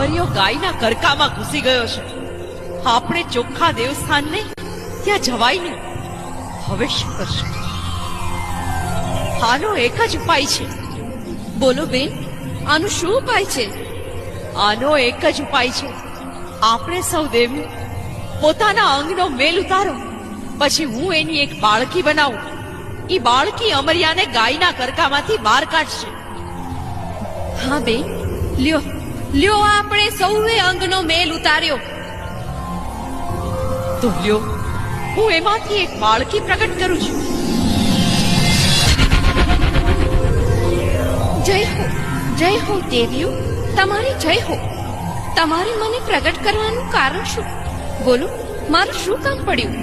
અમરિયો ગાયના કરકામાં ઘૂસી ગયો છે. આપણે ચોખ્ખા દેવસ્થાનને ત્યાં જવાય નહીં. હવે શું કરશું? આનો એક જ ઉપાય છે. બોલો બેન, આનું શું ઉપાય છે? આનો એક જ ઉપાય છે. આપણે સૌ દેવી પોતાના અંગનો મેલ ઉતારો, પછી હું એની એક બાળકી બનાવું. ઈ બાળકી અમરિયાને ગાયના કરકામાંથી બહાર કાઢશે. હા બેન, લ્યો લ્યો, આપણે સૌએ અંગનો મેલ ઉતાર્યો. તો લ્યો, હું એમાંથી એક બાળકી પ્રગટ કરું છું. જય હો દેવીઓ, તમારી જય હો. તમારે મને પ્રગટ કરવાનું કારણ શું? બોલો, મારું શું કામ પડ્યું?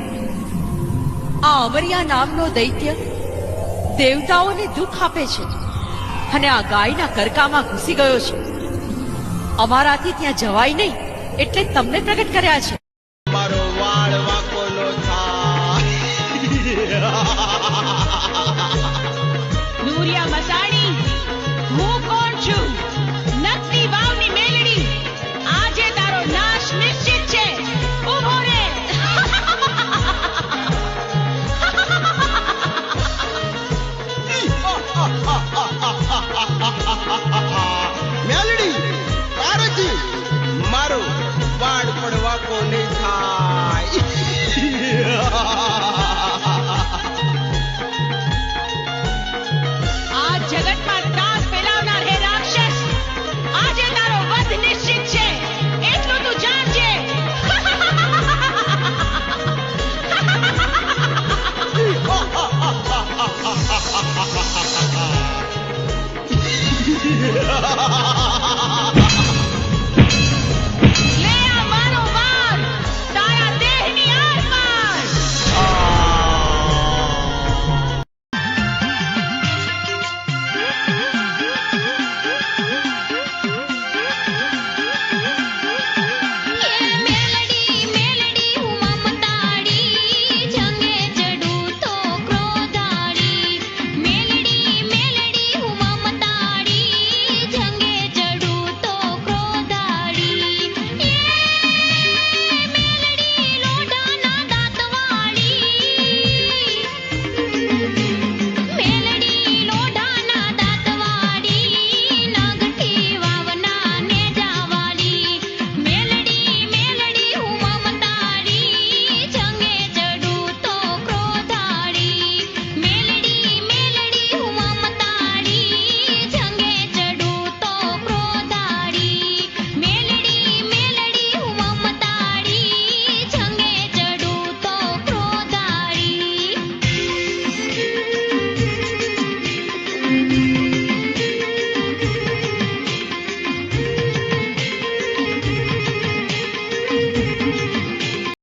આ અમરિયા નામનો દૈત્ય દેવતાઓને દુઃખ આપે છે અને આ ગાયના કરકામાં ઘૂસી ગયો છે. અમારાથી ત્યાં જવાય નહીં, એટલે તમને પ્રગટ કર્યા છે. મારો વાળ વાકોલો થાય.